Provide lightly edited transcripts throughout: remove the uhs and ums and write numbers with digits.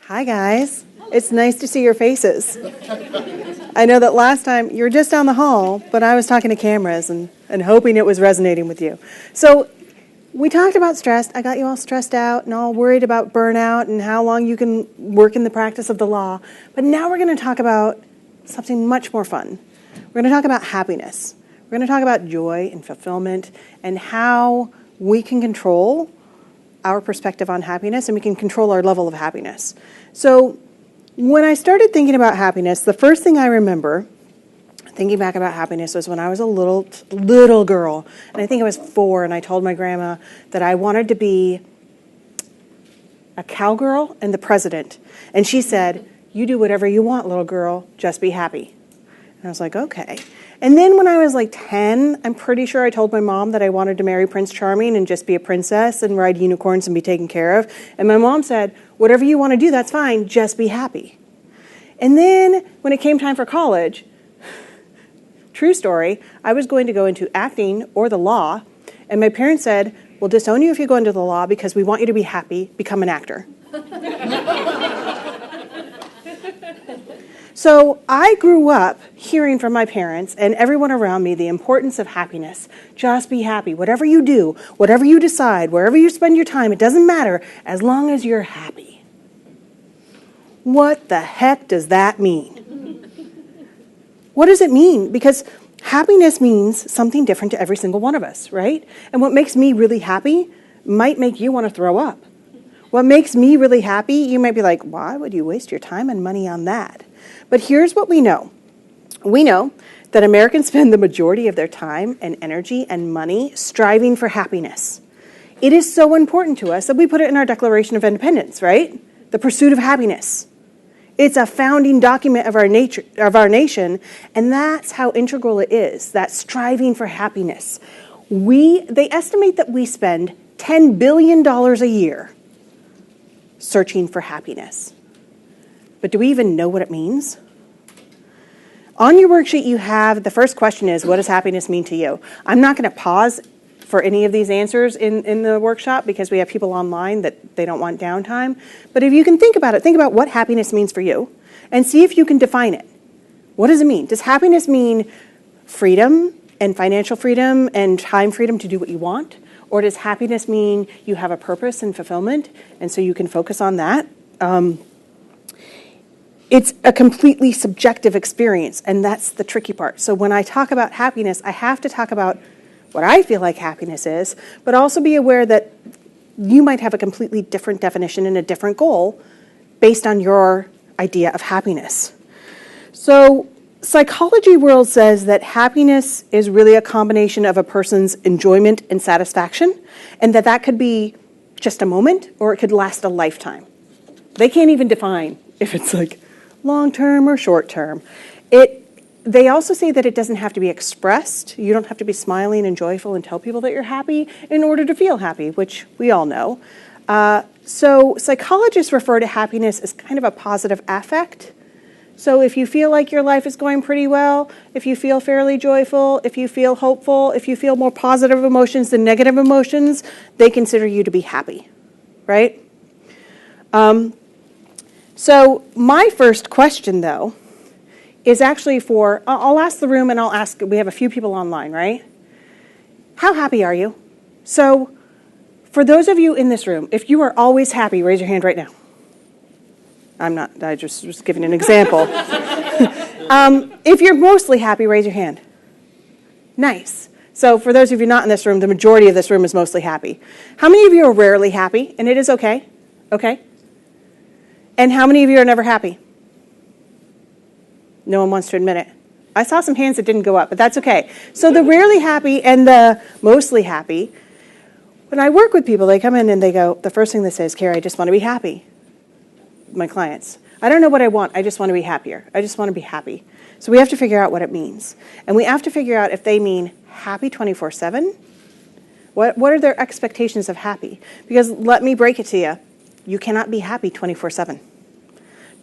Hi, guys. It's nice to see your faces. I know that last time you were just down the hall, but I was talking to cameras and hoping it was resonating with you. So we talked about stress. I got you all stressed out and all worried about burnout and how long you can work in the practice of the law. But now we're going to talk about something much more fun. We're going to talk about happiness. We're going to talk about joy and fulfillment and how we can control our perspective on happiness and we can control our level of happiness. So when I started thinking about happiness, the first thing I remember thinking back about happiness was when I was a little girl. And I think I was 4, and I told my grandma that I wanted to be a cowgirl and the president. And she said, "You do whatever you want, little girl, just be happy." And I was like, okay. And then when I was like 10, I'm pretty sure I told my mom that I wanted to marry Prince Charming and just be a princess and ride unicorns and be taken care of. And my mom said, "Whatever you want to do, that's fine, just be happy." And then when it came time for college, true story, I was going to go into acting or the law, and my parents said, "We'll disown you if you go into the law because we want you to be happy, become an actor." So I grew up hearing from my parents and everyone around me the importance of happiness. Just be happy. Whatever you do, whatever you decide, wherever you spend your time, it doesn't matter as long as you're happy. What the heck does that mean? What does it mean? Because happiness means something different to every single one of us, right? And what makes me really happy might make you want to throw up. What makes me really happy, you might be like, "Why would you waste your time and money on that?" But here's what we know. We know that Americans spend the majority of their time and energy and money striving for happiness. It is so important to us that we put it in our Declaration of Independence, right? The pursuit of happiness. It's a founding document of our nation, and that's how integral it is, that striving for happiness. They estimate that we spend $10 billion a year searching for happiness. But do we even know what it means? On your worksheet you have, the first question is, what does happiness mean to you? I'm not going to pause for any of these answers in the workshop because we have people online that they don't want downtime. But if you can think about what happiness means for you and see if you can define it. What does it mean? Does happiness mean freedom and financial freedom and time freedom to do what you want? Or does happiness mean you have a purpose and fulfillment and so you can focus on that? It's a completely subjective experience, and that's the tricky part. So when I talk about happiness, I have to talk about what I feel like happiness is, but also be aware that you might have a completely different definition and a different goal based on your idea of happiness. So psychology world says that happiness is really a combination of a person's enjoyment and satisfaction, and that could be just a moment or it could last a lifetime. They can't even define if it's like long-term or short-term. They also say that it doesn't have to be expressed. You don't have to be smiling and joyful and tell people that you're happy in order to feel happy, which we all know. So psychologists refer to happiness as kind of a positive affect. So if you feel like your life is going pretty well, if you feel fairly joyful, if you feel hopeful, if you feel more positive emotions than negative emotions, they consider you to be happy, right? So my first question, though, is actually I'll ask the room and we have a few people online, right? How happy are you? So for those of you in this room, if you are always happy, raise your hand right now. I'm not, I just was giving an example. If you're mostly happy, raise your hand. Nice. So for those of you not in this room, the majority of this room is mostly happy. How many of you are rarely happy? And it is okay? Okay. And how many of you are never happy? No one wants to admit it. I saw some hands that didn't go up, but that's okay. So the rarely happy and the mostly happy, when I work with people, they come in and they go, the first thing they say is, "Carrie, I just want to be happy." My clients, "I don't know what I want. I just want to be happier. I just want to be happy." So we have to figure out what it means. And we have to figure out if they mean happy 24/7. What are their expectations of happy? Because let me break it to you. You cannot be happy 24/7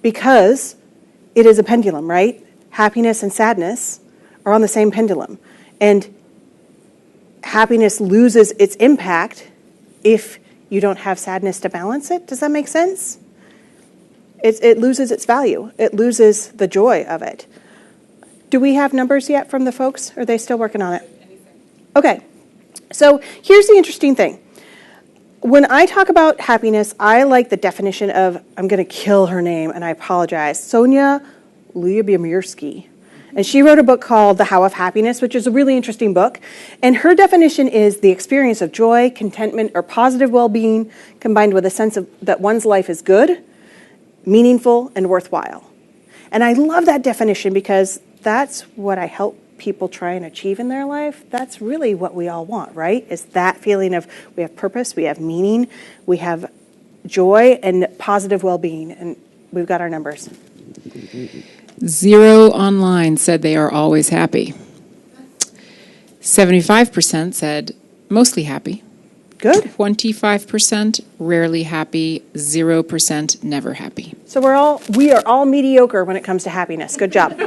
because it is a pendulum, right? Happiness and sadness are on the same pendulum. And happiness loses its impact if you don't have sadness to balance it. Does that make sense? It loses its value. It loses the joy of it. Do we have numbers yet from the folks? Are they still working on it? Okay. So here's the interesting thing. When I talk about happiness, I like the definition of, I'm going to kill her name, and I apologize, Sonia Lyubomirsky. And she wrote a book called The How of Happiness, which is a really interesting book. And her definition is the experience of joy, contentment, or positive well-being combined with a sense of that one's life is good, meaningful, and worthwhile. And I love that definition because that's what I help people try and achieve in their life. That's really what we all want, right? Is that feeling of we have purpose, we have meaning, we have joy and positive well-being. And we've got our numbers. 0 online said they are always happy. 75% said mostly happy. Good. 25% rarely happy. 0% never happy. So we are all mediocre when it comes to happiness. Good job.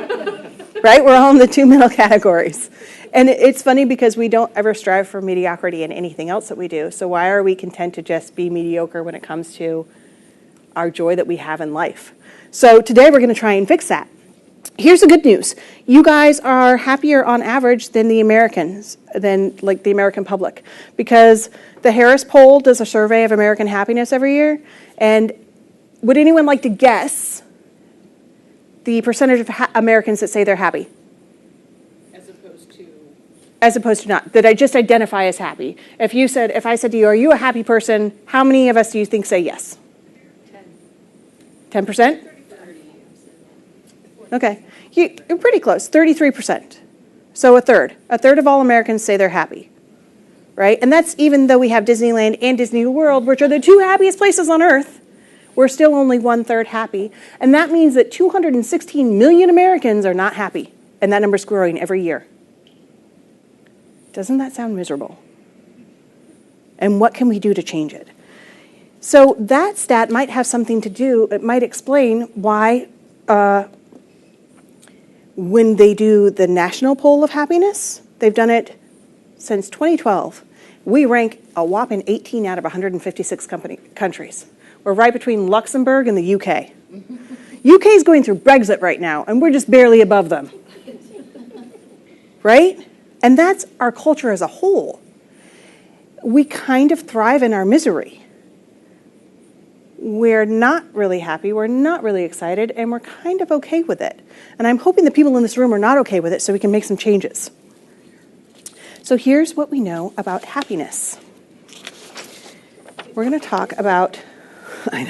Right? We're all in the 2 middle categories. And it's funny because we don't ever strive for mediocrity in anything else that we do. So why are we content to just be mediocre when it comes to our joy that we have in life? So today we're going to try and fix that. Here's the good news. You guys are happier on average than the Americans, than like the American public. Because the Harris poll does a survey of American happiness every year. And would anyone like to guess the percentage of Americans that say they're happy? As opposed to not, that I just identify as happy. If I said to you, are you a happy person? How many of us do you think say yes? 10%? Okay, you're pretty close, 33%. So a third of all Americans say they're happy, right? And that's even though we have Disneyland and Disney World, which are the 2 happiest places on earth, we're still only 1/3 happy. And that means that 216 million Americans are not happy. And that number's growing every year. Doesn't that sound miserable? And what can we do to change it? So that stat might have something to do, it might explain why when they do the national poll of happiness, they've done it since 2012. We rank a whopping 18 out of 156 countries. We're right between Luxembourg and the UK. UK is going through Brexit right now, and we're just barely above them. Right? And that's our culture as a whole. We kind of thrive in our misery. We're not really happy, we're not really excited, and we're kind of okay with it. And I'm hoping the people in this room are not okay with it so we can make some changes. So here's what we know about happiness. We're going to talk about, I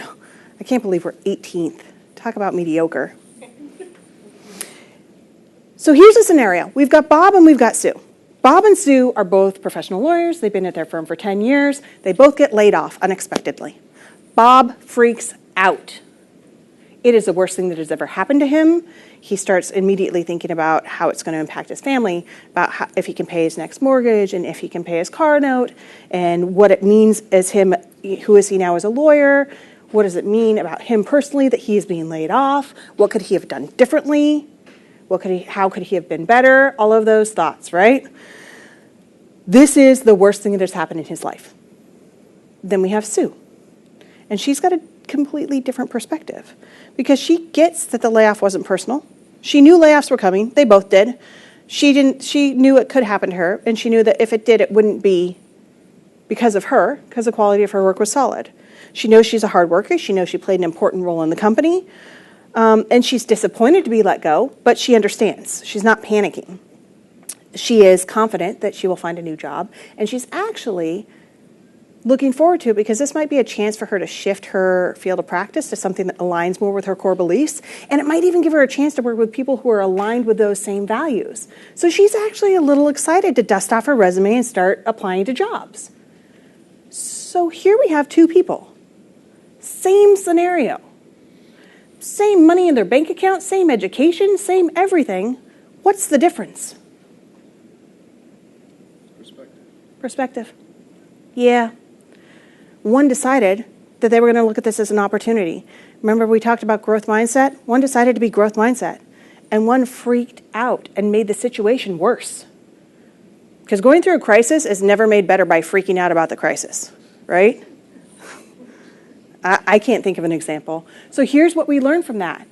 can't believe we're 18th. Talk about mediocre. So here's a scenario. We've got Bob and we've got Sue. Bob and Sue are both professional lawyers. They've been at their firm for 10 years. They both get laid off unexpectedly. Bob freaks out. It is the worst thing that has ever happened to him. He starts immediately thinking about how it's going to impact his family, about if he can pay his next mortgage and if he can pay his car note, and what it means as him, who is he now as a lawyer? What does it mean about him personally that he is being laid off? What could he have done differently? How could he have been better? All of those thoughts, right? This is the worst thing that has happened in his life. Then we have Sue. And she's got a completely different perspective because she gets that the layoff wasn't personal. She knew layoffs were coming. They both did. She knew it could happen to her, and she knew that if it did, it wouldn't be because of her, because the quality of her work was solid. She knows she's a hard worker. She knows she played an important role in the company. And she's disappointed to be let go, but she understands. She's not panicking. She is confident that she will find a new job, and she's actually looking forward to it because this might be a chance for her to shift her field of practice to something that aligns more with her core beliefs, and it might even give her a chance to work with people who are aligned with those same values. So she's actually a little excited to dust off her resume and start applying to jobs. So here we have 2 people. Same scenario. Same money in their bank account, same education, same everything. What's the difference? Perspective. Yeah. One decided that they were going to look at this as an opportunity. Remember we talked about growth mindset? One decided to be growth mindset. And one freaked out and made the situation worse. Because going through a crisis is never made better by freaking out about the crisis, right? I can't think of an example. So here's what we learn from that.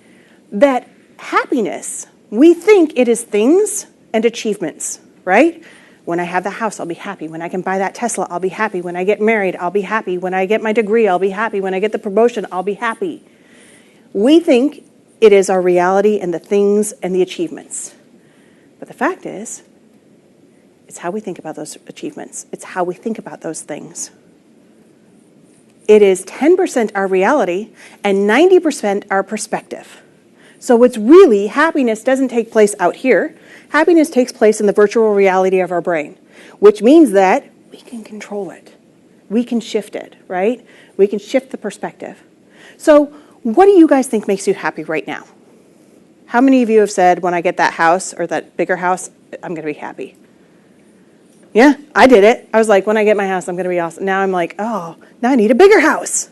That happiness, we think it is things and achievements, right? When I have the house, I'll be happy. When I can buy that Tesla, I'll be happy. When I get married, I'll be happy. When I get my degree, I'll be happy. When I get the promotion, I'll be happy. We think it is our reality and the things and the achievements. But the fact is, it's how we think about those achievements. It's how we think about those things. It is 10% our reality and 90% our perspective. So it's really, happiness doesn't take place out here. Happiness takes place in the virtual reality of our brain, which means that we can control it. We can shift it, right? We can shift the perspective. So what do you guys think makes you happy right now? How many of you have said, when I get that house or that bigger house, I'm going to be happy? Yeah, I did it. I was like, when I get my house, I'm going to be awesome. Now I'm like, oh, now I need a bigger house.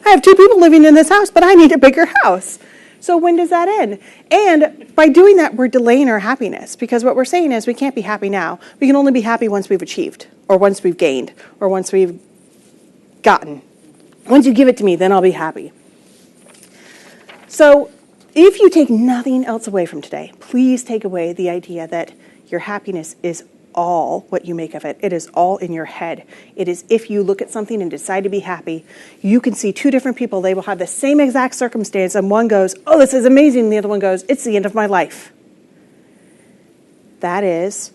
I have 2 people living in this house, but I need a bigger house. So when does that end? And by doing that, we're delaying our happiness, because what we're saying is we can't be happy now. We can only be happy once we've achieved, or once we've gained, or once we've gotten. Once you give it to me, then I'll be happy. So if you take nothing else away from today, please take away the idea that your happiness is all what you make of it. It is all in your head. It is, if you look at something and decide to be happy, you can see 2 different people. They will have the same exact circumstance, and one goes, oh, this is amazing, and the other one goes, it's the end of my life. That is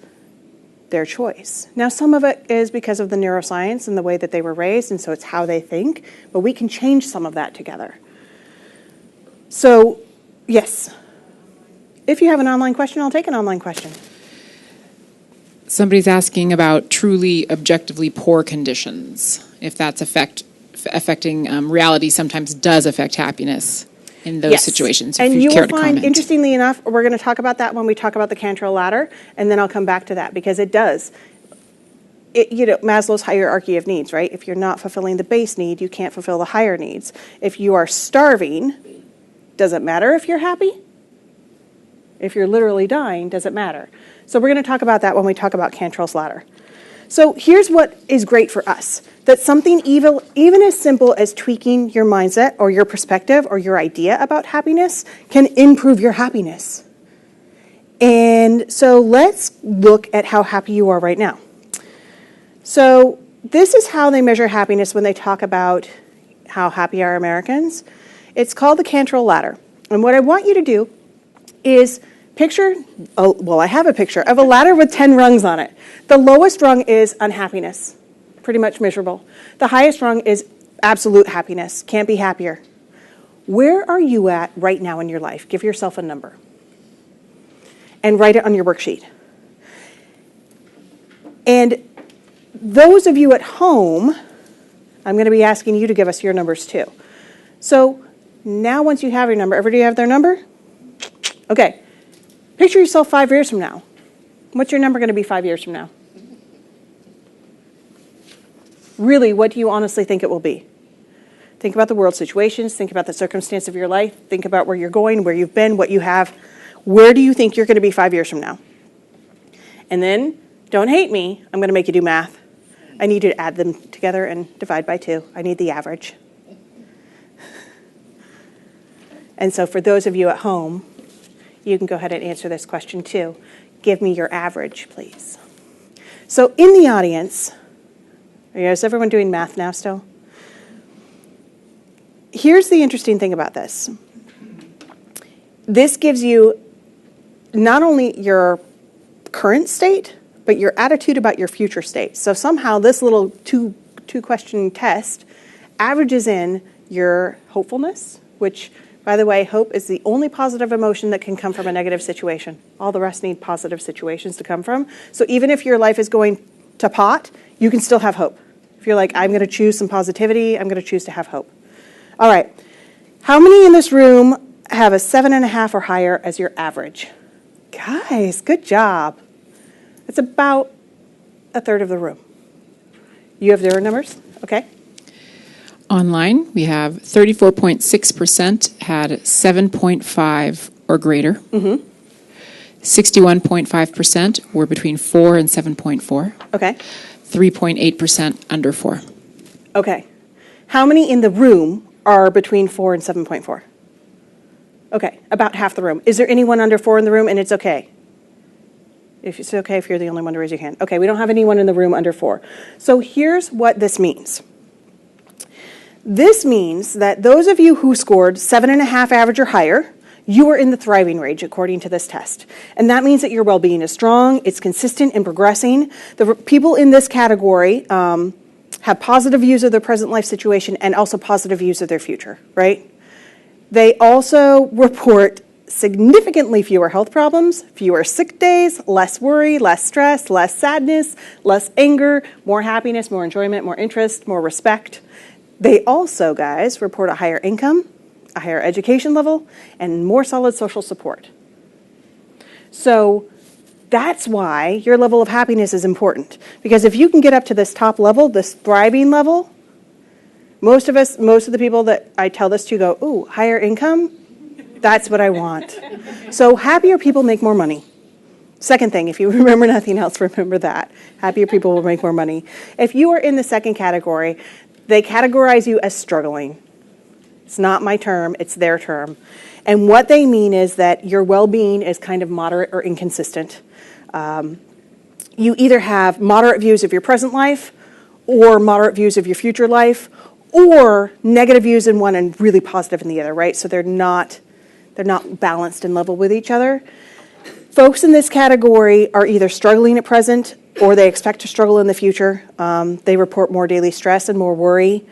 their choice. Now, some of it is because of the neuroscience and the way that they were raised, and so it's how they think, but we can change some of that together. So, yes. If you have an online question, I'll take an online question. Somebody's asking about truly objectively poor conditions, if that's affecting reality sometimes does affect happiness in those situations. And you will find, comment. interestingly enough, we're going to talk about that when we talk about the Cantrell Ladder, and then I'll come back to that, because it does. Maslow's hierarchy of needs, right? If you're not fulfilling the base need, you can't fulfill the higher needs. If you are starving, does it matter if you're happy? If you're literally dying, does it matter? So we're going to talk about that when we talk about Cantrell's Ladder. So here's what is great for us, that something even as simple as tweaking your mindset or your perspective or your idea about happiness can improve your happiness. And so let's look at how happy you are right now. So this is how they measure happiness when they talk about how happy are Americans. It's called the Cantrell Ladder. And what I want you to do is picture, I have a picture of a ladder with 10 rungs on it. The lowest rung is unhappiness, pretty much miserable. The highest rung is absolute happiness, can't be happier. Where are you at right now in your life? Give yourself a number and write it on your worksheet. And those of you at home, I'm going to be asking you to give us your numbers too. So now once you have your number, everybody have their number? Okay. Picture yourself 5 years from now. What's your number going to be 5 years from now? Really, what do you honestly think it will be? Think about the world situations. Think about the circumstance of your life. Think about where you're going, where you've been, what you have. Where do you think you're going to be 5 years from now? And then, don't hate me. I'm going to make you do math. I need you to add them together and divide by 2. I need the average. And so for those of you at home, you can go ahead and answer this question too. Give me your average, please. So in the audience, is everyone doing math now still? Here's the interesting thing about this. This gives you not only your current state, but your attitude about your future state. So somehow this little two-question test averages in your hopefulness, which, by the way, hope is the only positive emotion that can come from a negative situation. All the rest need positive situations to come from. So even if your life is going to pot, you can still have hope. If you're like, I'm going to choose some positivity, I'm going to choose to have hope. All right. How many in this room have a 7.5 or higher as your average? Guys, good job. It's about a third of the room. You have their numbers? Okay. Online, we have 34.6% had 7.5 or greater. 61.5% were between 4 and 7.4. Okay. 3.8% under 4. Okay. How many in the room are between 4 and 7.4? Okay, about half the room. Is there anyone under 4 in the room, and it's okay? If it's okay if you're the only one to raise your hand. Okay, we don't have anyone in the room under 4. So here's what this means. This means that those of you who scored 7.5 average or higher, you are in the thriving range according to this test. And that means that your well-being is strong, it's consistent and progressing. The people in this category have positive views of their present life situation and also positive views of their future, right? They also report significantly fewer health problems, fewer sick days, less worry, less stress, less sadness, less anger, more happiness, more enjoyment, more interest, more respect. They also, guys, report a higher income, a higher education level, and more solid social support. So that's why your level of happiness is important. Because if you can get up to this top level, this thriving level, most of the people that I tell this to go, ooh, higher income? That's what I want. So happier people make more money. Second thing, if you remember nothing else, remember that. Happier people will make more money. If you are in the second category, they categorize you as struggling. It's not my term, it's their term. And what they mean is that your well-being is kind of moderate or inconsistent. You either have moderate views of your present life or moderate views of your future life or negative views in one and really positive in the other, right? So they're not balanced and level with each other. Folks in this category are either struggling at present or they expect to struggle in the future. They report more daily stress and more worry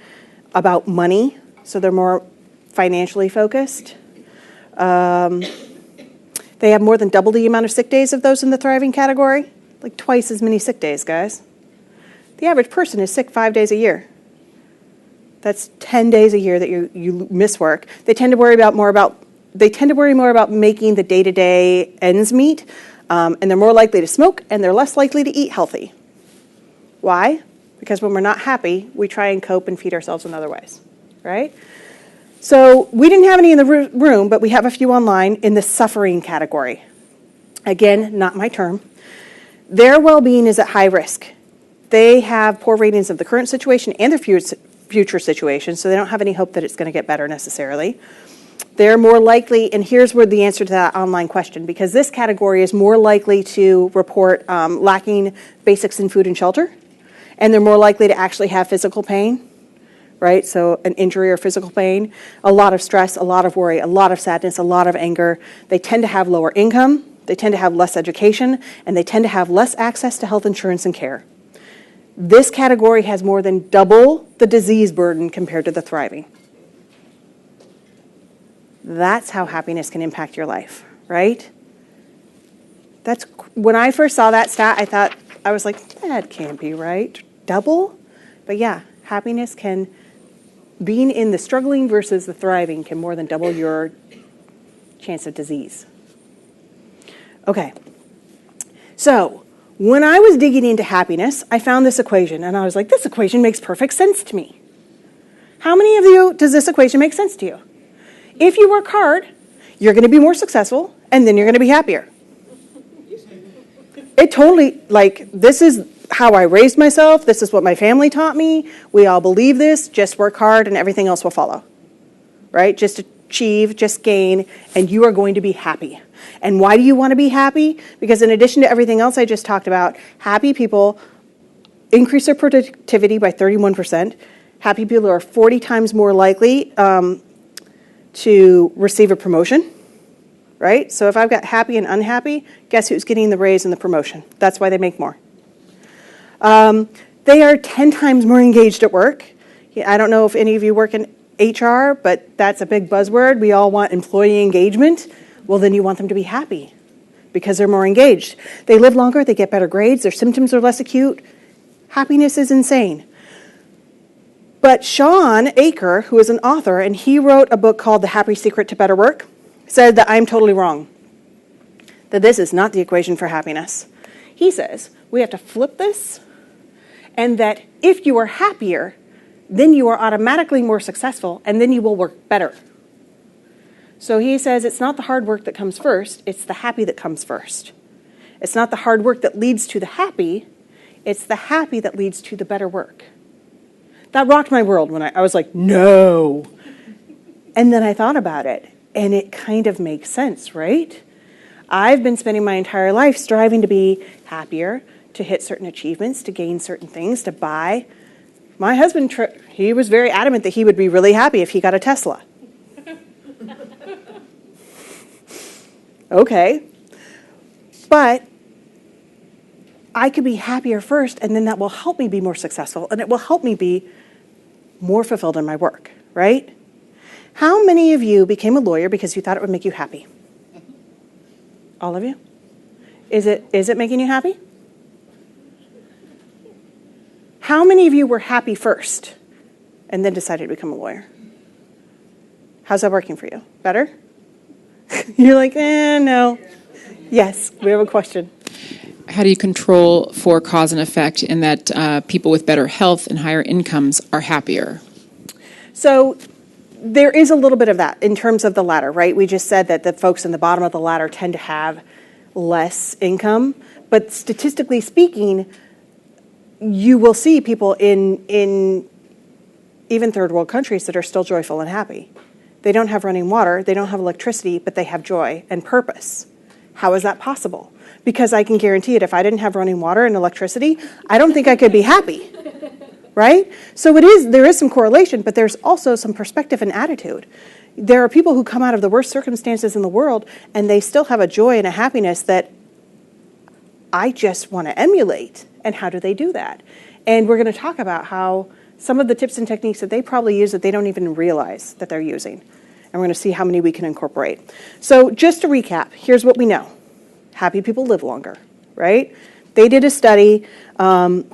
about money, so they're more financially focused. They have more than double the amount of sick days of those in the thriving category, like twice as many sick days, guys. The average person is sick 5 days a year. That's 10 days a year that you miss work. They tend to worry more about making the day-to-day ends meet, and they're more likely to smoke, and they're less likely to eat healthy. Why? Because when we're not happy, we try and cope and feed ourselves in other ways, right? So we didn't have any in the room, but we have a few online in the suffering category. Again, not my term. Their well-being is at high risk. They have poor ratings of the current situation and their future situation, so they don't have any hope that it's going to get better necessarily. They're more likely, and here's where the answer to that online question, because this category is more likely to report lacking basics in food and shelter, and they're more likely to actually have physical pain, right? So an injury or physical pain, a lot of stress, a lot of worry, a lot of sadness, a lot of anger. They tend to have lower income, they tend to have less education, and they tend to have less access to health insurance and care. This category has more than double the disease burden compared to the thriving. That's how happiness can impact your life, right? That's when I first saw that stat, I was like, that can't be right. Double? But yeah, happiness can, being in the struggling versus the thriving can more than double your chance of disease. Okay. So, when I was digging into happiness, I found this equation, and I was like, this equation makes perfect sense to me. How many of you does this equation make sense to you? If you work hard, you're going to be more successful, and then you're going to be happier. It totally, this is how I raised myself. This is what my family taught me. We all believe this. Just work hard, and everything else will follow. Right? Just achieve, just gain, and you are going to be happy. And why do you want to be happy? Because in addition to everything else I just talked about, happy people increase their productivity by 31%. Happy people are 40 times more likely to receive a promotion, right? So if I've got happy and unhappy, guess who's getting the raise and the promotion? That's why they make more. They are 10 times more engaged at work. I don't know if any of you work in HR, but that's a big buzzword. We all want employee engagement. Well, then you want them to be happy because they're more engaged. They live longer, they get better grades, their symptoms are less acute. Happiness is insane. But Sean Aker, who is an author, and he wrote a book called The Happy Secret to Better Work, said that I'm totally wrong, that this is not the equation for happiness. He says we have to flip this, and that if you are happier, then you are automatically more successful, and then you will work better. So he says it's not the hard work that comes first, it's the happy that comes first. It's not the hard work that leads to the happy, it's the happy that leads to the better work. That rocked my world when I was like, no. And then I thought about it, and it kind of makes sense, right? I've been spending my entire life striving to be happier, to hit certain achievements, to gain certain things, to buy. My husband, he was very adamant that he would be really happy if he got a Tesla. Okay. But I could be happier first, and then that will help me be more successful, and it will help me be more fulfilled in my work, right? How many of you became a lawyer because you thought it would make you happy? All of you? Is it making you happy? How many of you were happy first and then decided to become a lawyer? How's that working for you? Better? You're like, no. Yes, we have a question. How do you control for cause and effect in that people with better health and higher incomes are happier? So there is a little bit of that in terms of the ladder, right? We just said that the folks in the bottom of the ladder tend to have less income. But statistically speaking, you will see people in even third world countries that are still joyful and happy. They don't have running water, they don't have electricity, but they have joy and purpose. How is that possible? Because I can guarantee it, if I didn't have running water and electricity, I don't think I could be happy, right? So there is some correlation, but there's also some perspective and attitude. There are people who come out of the worst circumstances in the world, and they still have a joy and a happiness that I just want to emulate. And how do they do that? And we're going to talk about how some of the tips and techniques that they probably use that they don't even realize that they're using. And we're going to see how many we can incorporate. So just to recap, here's what we know. Happy people live longer, right? They did a study on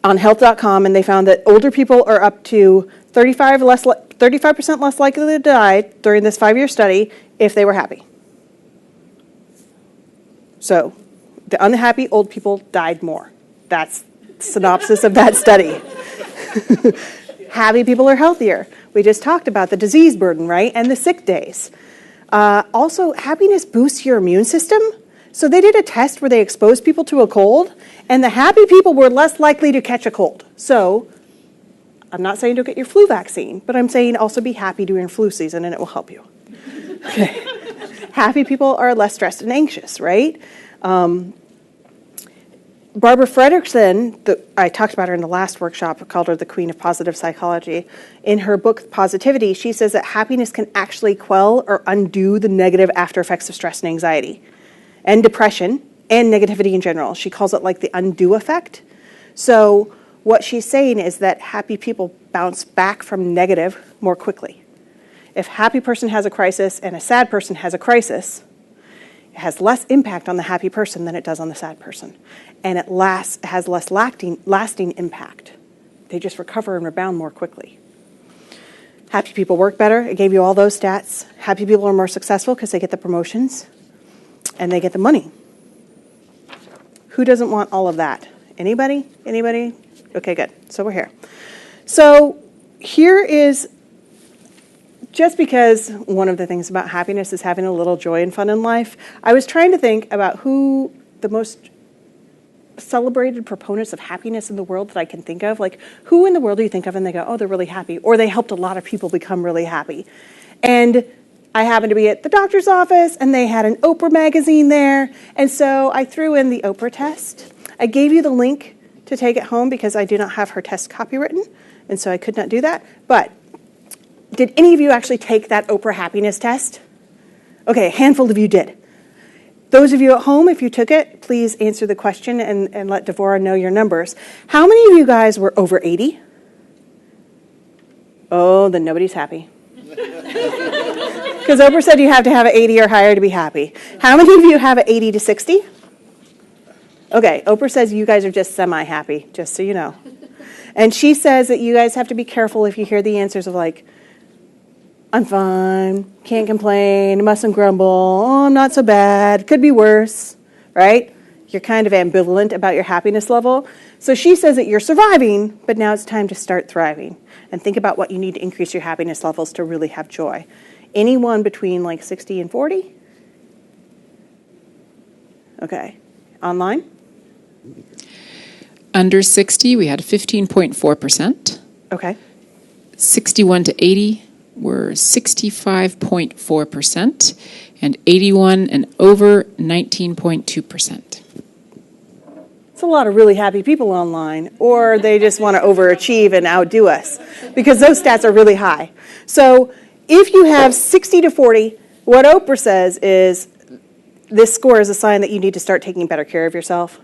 health.com, and they found that older people are up to 35% less likely to die during this 5-year study if they were happy. So the unhappy old people died more. That's the synopsis of that study. Happy people are healthier. We just talked about the disease burden, right? And the sick days. Also, happiness boosts your immune system. So they did a test where they exposed people to a cold, and the happy people were less likely to catch a cold. So I'm not saying don't get your flu vaccine, but I'm saying also be happy during flu season, and it will help you. Okay. Happy people are less stressed and anxious, right? Barbara Frederickson, I talked about her in the last workshop, I called her the queen of positive psychology. In her book, Positivity, she says that happiness can actually quell or undo the negative after effects of stress and anxiety and depression and negativity in general. She calls it like the undo effect. So what she's saying is that happy people bounce back from negative more quickly. If a happy person has a crisis and a sad person has a crisis, it has less impact on the happy person than it does on the sad person. And it has less lasting impact. They just recover and rebound more quickly. Happy people work better. It gave you all those stats. Happy people are more successful because they get the promotions and they get the money. Who doesn't want all of that? Anybody? Anybody? Okay, good. So we're here. So here is, just because one of the things about happiness is having a little joy and fun in life, I was trying to think about who the most celebrated proponents of happiness in the world that I can think of. Like, who in the world do you think of and they go, oh, they're really happy, or they helped a lot of people become really happy? And I happened to be at the doctor's office, and they had an Oprah magazine there, and so I threw in the Oprah test. I gave you the link to take it home because I do not have her test copywritten, and so I could not do that. But did any of you actually take that Oprah happiness test? Okay, a handful of you did. Those of you at home, if you took it, please answer the question and let Devorah know your numbers. How many of you guys were over 80? Oh, then nobody's happy. Because Oprah said you have to have an 80 or higher to be happy. How many of you have an 80 to 60? Okay, Oprah says you guys are just semi-happy, just so you know. And she says that you guys have to be careful if you hear the answers of like, I'm fine, can't complain, mustn't grumble, oh, I'm not so bad, could be worse, right? You're kind of ambivalent about your happiness level. So she says that you're surviving, but now it's time to start thriving. And think about what you need to increase your happiness levels to really have joy. Anyone between like 60 and 40? Okay. Online? Under 60, we had 15.4%. Okay. 61 to 80 were 65.4%, and 81 and over 19.2%. It's a lot of really happy people online, or they just want to overachieve and outdo us, because those stats are really high. So if you have 60 to 40, what Oprah says is this score is a sign that you need to start taking better care of yourself.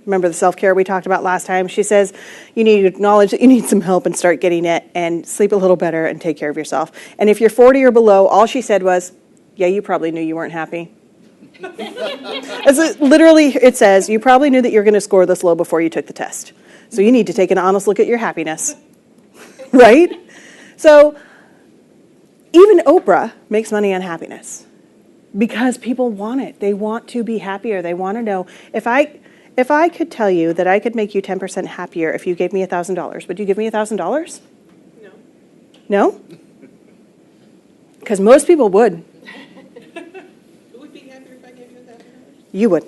Remember the self-care we talked about last time? She says you need to acknowledge that you need some help and start getting it and sleep a little better and take care of yourself. And if you're 40 or below, all she said was, yeah, you probably knew you weren't happy. Literally, it says, you probably knew that you're going to score this low before you took the test. So you need to take an honest look at your happiness. Right? So even Oprah makes money on happiness because people want it. They want to be happier. They want to know, if I could tell you that I could make you 10% happier if you gave me $1,000, would you give me $1,000? No. No? Because most people would. Who would be happier if I gave you $1,000? You would.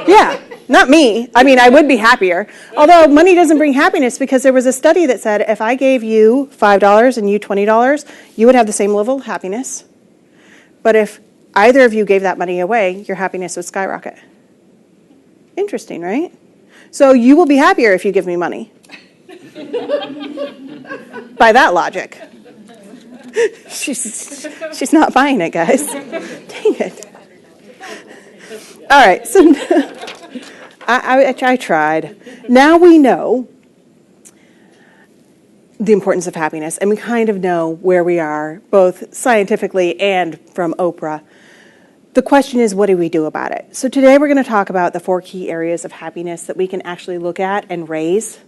Yeah, not me. I mean, I would be happier. Although money doesn't bring happiness, because there was a study that said if I gave you $5 and you $20, you would have the same level of happiness. But if either of you gave that money away, your happiness would skyrocket. Interesting, right? So you will be happier if you give me money. By that logic. She's not buying it, guys. Dang it. All right, so I tried. Now we know the importance of happiness, and we kind of know where we are, both scientifically and from Oprah. The question is, what do we do about it? So today we're going to talk about the 4 key areas of happiness that we can actually look at and raise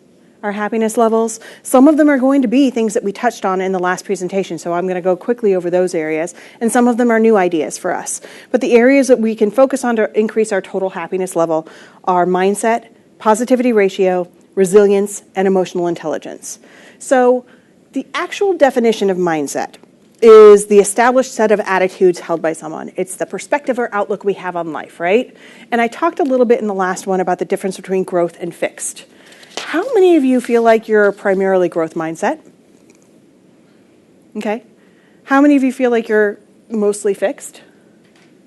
our happiness levels. Some of them are going to be things that we touched on in the last presentation, so I'm going to go quickly over those areas, and some of them are new ideas for us. But the areas that we can focus on to increase our total happiness level are mindset, positivity ratio, resilience, and emotional intelligence. So the actual definition of mindset is the established set of attitudes held by someone. It's the perspective or outlook we have on life, right? And I talked a little bit in the last one about the difference between growth and fixed. How many of you feel like you're primarily growth mindset? Okay. How many of you feel like you're mostly fixed?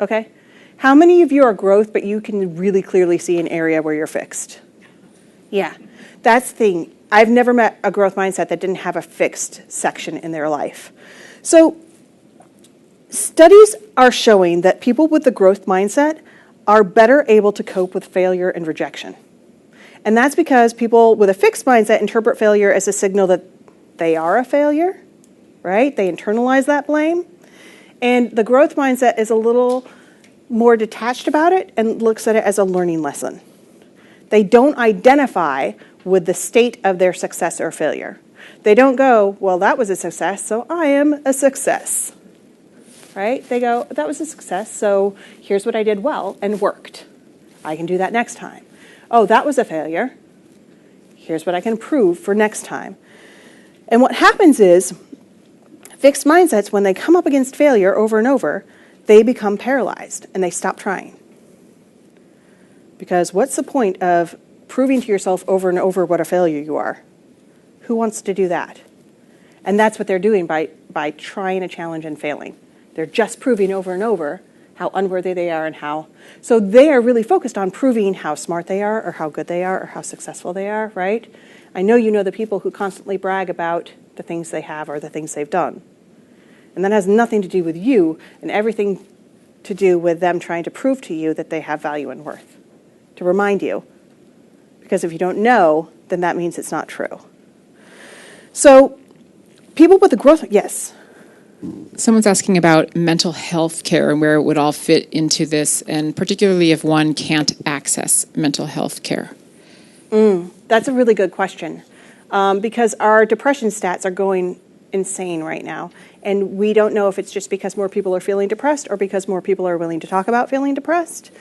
Okay. How many of you are growth, but you can really clearly see an area where you're fixed? Yeah. That's the thing. I've never met a growth mindset that didn't have a fixed section in their life. So studies are showing that people with the growth mindset are better able to cope with failure and rejection. And that's because people with a fixed mindset interpret failure as a signal that they are a failure, right? They internalize that blame. And the growth mindset is a little more detached about it and looks at it as a learning lesson. They don't identify with the state of their success or failure. They don't go, well, that was a success, so I am a success, right? They go, that was a success, so here's what I did well and worked. I can do that next time. Oh, that was a failure. Here's what I can improve for next time. And what happens is, fixed mindsets, when they come up against failure over and over, they become paralyzed and they stop trying. Because what's the point of proving to yourself over and over what a failure you are? Who wants to do that? And that's what they're doing by trying a challenge and failing. They're just proving over and over how unworthy they are and how. So they are really focused on proving how smart they are or how good they are or how successful they are, right? I know you know the people who constantly brag about the things they have or the things they've done. And that has nothing to do with you and everything to do with them trying to prove to you that they have value and worth. To remind you. Because if you don't know, then that means it's not true. So people with the growth, yes. Someone's asking about mental health care and where it would all fit into this, and particularly if one can't access mental health care. That's a really good question, because our depression stats are going insane right now, and we don't know if it's just because more people are feeling depressed or because more people are willing to talk about feeling depressed.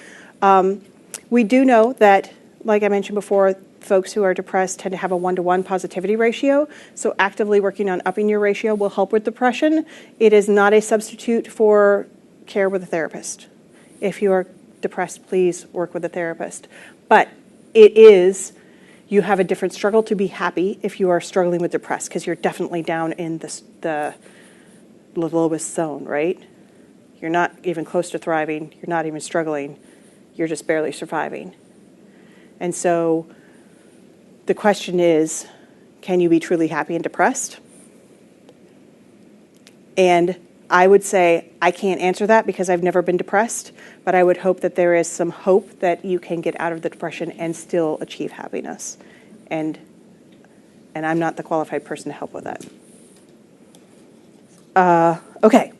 We do know that, like I mentioned before, folks who are depressed tend to have a 1-to-1 positivity ratio, so actively working on upping your ratio will help with depression. It is not a substitute for care with a therapist. If you are depressed, please work with a therapist. But it is You have a different struggle to be happy if you are struggling with depressed, because you're definitely down in the lowest zone, right? You're not even close to thriving. You're not even struggling. You're just barely surviving. And so the question is, can you be truly happy and depressed? And I would say I can't answer that because I've never been depressed, but I would hope that there is some hope that you can get out of the depression and still achieve happiness. And I'm not the qualified person to help with that. Okay.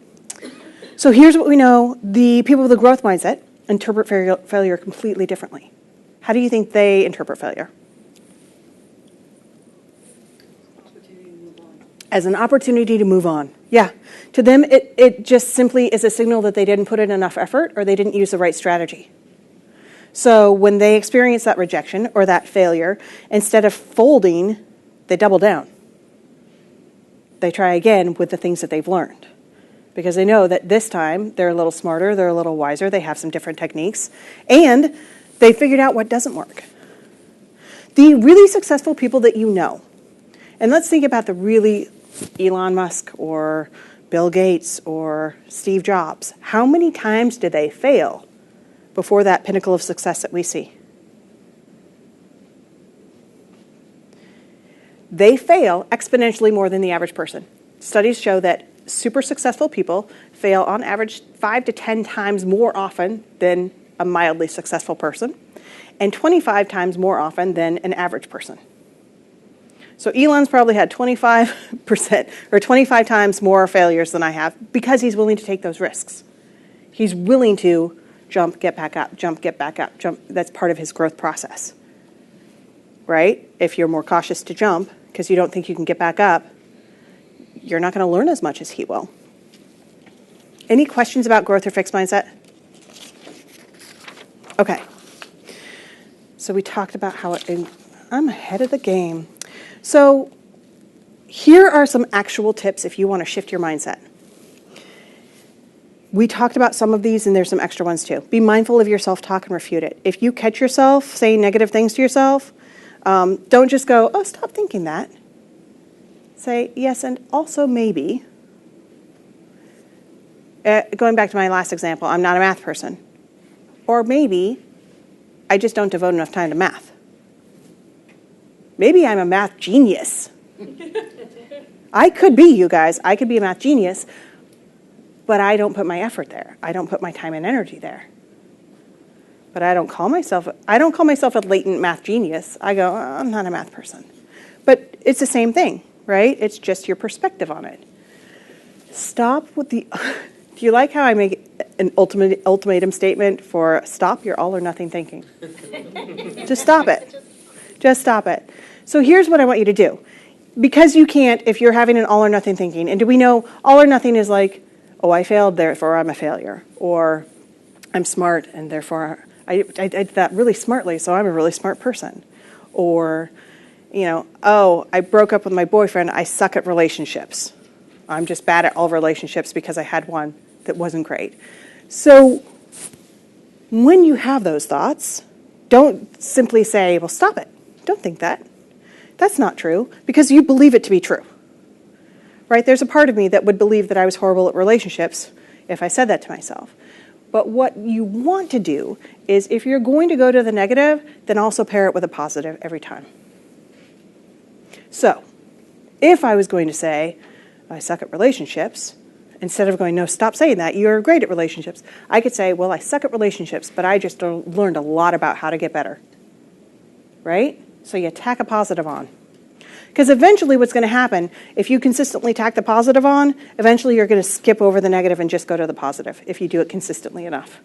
So here's what we know. The people with a growth mindset interpret failure completely differently. How do you think they interpret failure? As an opportunity to move on. Yeah. To them, it just simply is a signal that they didn't put in enough effort or they didn't use the right strategy. So when they experience that rejection or that failure, instead of folding, they double down. They try again with the things that they've learned. Because they know that this time they're a little smarter, they're a little wiser, they have some different techniques, and they figured out what doesn't work. The really successful people that you know, and let's think about the really Elon Musk or Bill Gates or Steve Jobs. How many times did they fail before that pinnacle of success that we see? They fail exponentially more than the average person. Studies show that super successful people fail on average 5 to 10 times more often than a mildly successful person, and 25 times more often than an average person. So Elon's probably had 25% or 25 times more failures than I have because he's willing to take those risks. He's willing to jump, get back up, jump, get back up, jump. That's part of his growth process, right? If you're more cautious to jump because you don't think you can get back up, you're not going to learn as much as he will. Any questions about growth or fixed mindset? Okay. So we talked about how I'm ahead of the game. So here are some actual tips if you want to shift your mindset. We talked about some of these, and there's some extra ones too. Be mindful of your self-talk and refute it. If you catch yourself saying negative things to yourself, don't just go, oh, stop thinking that. Say, yes, and also maybe. Going back to my last example, I'm not a math person. Or maybe I just don't devote enough time to math. Maybe I'm a math genius. I could be, you guys. I could be a math genius, but I don't put my effort there. I don't put my time and energy there. But I don't call myself a latent math genius. I go, I'm not a math person. But it's the same thing, right? It's just your perspective on it. Stop with the... Do you like how I make an ultimatum statement for stop your all or nothing thinking? Just stop it. Just stop it. So here's what I want you to do. Because you can't, if you're having an all or nothing thinking, and do we know all or nothing is like, oh, I failed, therefore I'm a failure. Or I'm smart, and therefore I did that really smartly, so I'm a really smart person. Or, oh, I broke up with my boyfriend, I suck at relationships. I'm just bad at all relationships because I had one that wasn't great. So when you have those thoughts, don't simply say, well, stop it. Don't think that. That's not true, because you believe it to be true. Right? There's a part of me that would believe that I was horrible at relationships if I said that to myself. But what you want to do is, if you're going to go to the negative, then also pair it with a positive every time. So, if I was going to say, I suck at relationships, instead of going, no, stop saying that, you're great at relationships, I could say, well, I suck at relationships, but I just learned a lot about how to get better. Right? So you tack a positive on. Because eventually what's going to happen, if you consistently tack the positive on, eventually you're going to skip over the negative and just go to the positive if you do it consistently enough.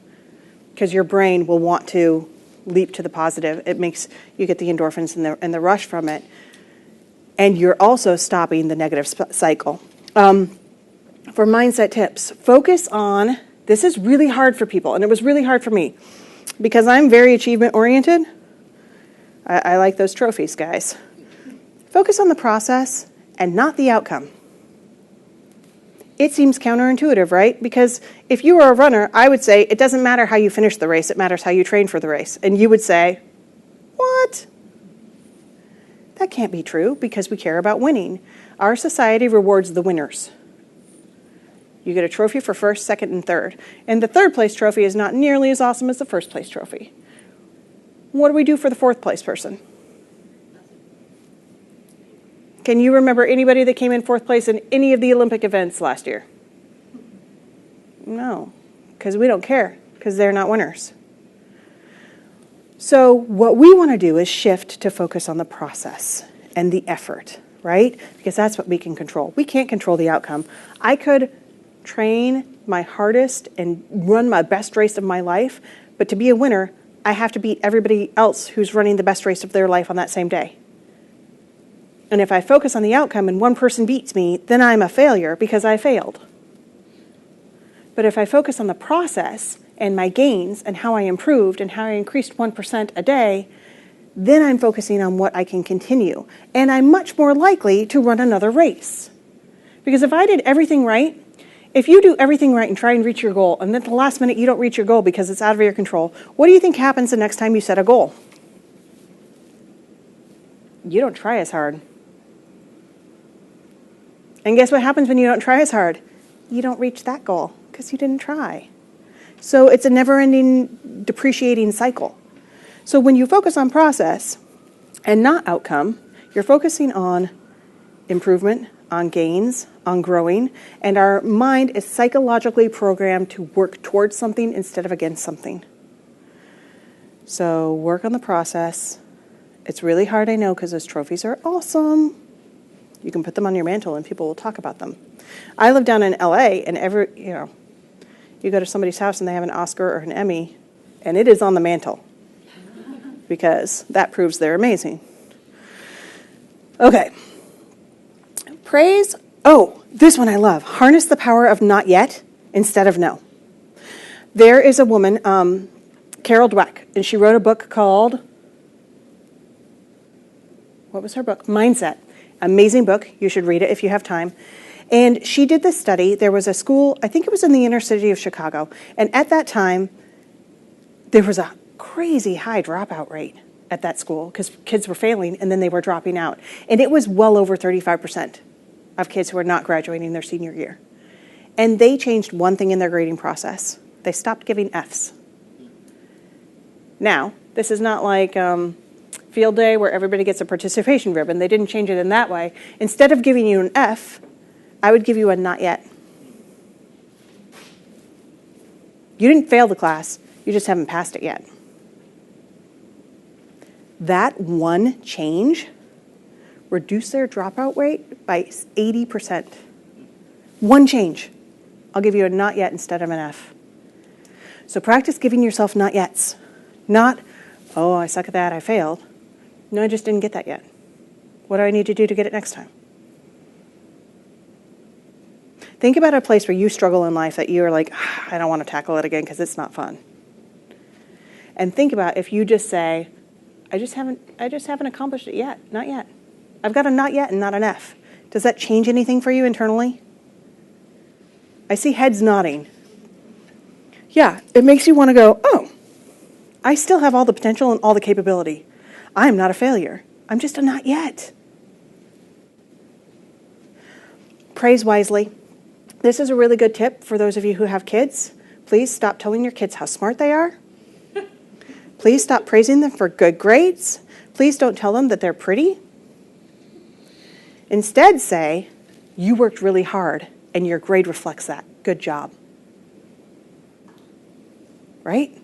Because your brain will want to leap to the positive. It makes you get the endorphins and the rush from it. And you're also stopping the negative cycle. For mindset tips, focus on, this is really hard for people, and it was really hard for me, because I'm very achievement-oriented. I like those trophies, guys. Focus on the process and not the outcome. It seems counterintuitive, right? Because if you were a runner, I would say it doesn't matter how you finish the race, it matters how you train for the race. And you would say, what? That can't be true because we care about winning. Our society rewards the winners. You get a trophy for first, second, and third. And the third place trophy is not nearly as awesome as the first place trophy. What do we do for the fourth place person? Can you remember anybody that came in fourth place in any of the Olympic events last year? No, because we don't care, because they're not winners. So what we want to do is shift to focus on the process and the effort, right? Because that's what we can control. We can't control the outcome. I could train my hardest and run my best race of my life, but to be a winner, I have to beat everybody else who's running the best race of their life on that same day. And if I focus on the outcome and one person beats me, then I'm a failure because I failed. But if I focus on the process and my gains and how I improved and how I increased 1% a day, then I'm focusing on what I can continue. And I'm much more likely to run another race. Because if I did everything right, if you do everything right and try and reach your goal, and then at the last minute you don't reach your goal because it's out of your control, what do you think happens the next time you set a goal? You don't try as hard. And guess what happens when you don't try as hard? You don't reach that goal because you didn't try. So it's a never-ending depreciating cycle. So when you focus on process and not outcome, you're focusing on improvement, on gains, on growing, and our mind is psychologically programmed to work towards something instead of against something. So work on the process. It's really hard, I know, because those trophies are awesome. You can put them on your mantle and people will talk about them. I live down in LA and you go to somebody's house and they have an Oscar or an Emmy and it is on the mantle because that proves they're amazing. Okay. Praise. Oh, this one I love. Harness the power of not yet instead of no. There is a woman, Carol Dweck, and she wrote a book called, what was her book? Mindset. Amazing book. You should read it if you have time. And she did this study. There was a school, I think it was in the inner city of Chicago. And at that time, there was a crazy high dropout rate at that school because kids were failing and then they were dropping out. And it was well over 35% of kids who were not graduating their senior year. And they changed one thing in their grading process. They stopped giving Fs. Now, this is not like field day where everybody gets a participation ribbon. They didn't change it in that way. Instead of giving you an F, I would give you a not yet. You didn't fail the class, you just haven't passed it yet. That one change reduced their dropout rate by 80%. One change. I'll give you a not yet instead of an F. So practice giving yourself not yets. Not, oh, I suck at that, I failed. No, I just didn't get that yet. What do I need to do to get it next time? Think about a place where you struggle in life that you're like, I don't want to tackle it again because it's not fun. And think about if you just say, I just haven't accomplished it yet, not yet. I've got a not yet and not an F. Does that change anything for you internally? I see heads nodding. Yeah, it makes you want to go, oh, I still have all the potential and all the capability. I am not a failure. I'm just a not yet. Praise wisely. This is a really good tip for those of you who have kids. Please stop telling your kids how smart they are. Please stop praising them for good grades. Please don't tell them that they're pretty. Instead say, you worked really hard and your grade reflects that. Good job. Right?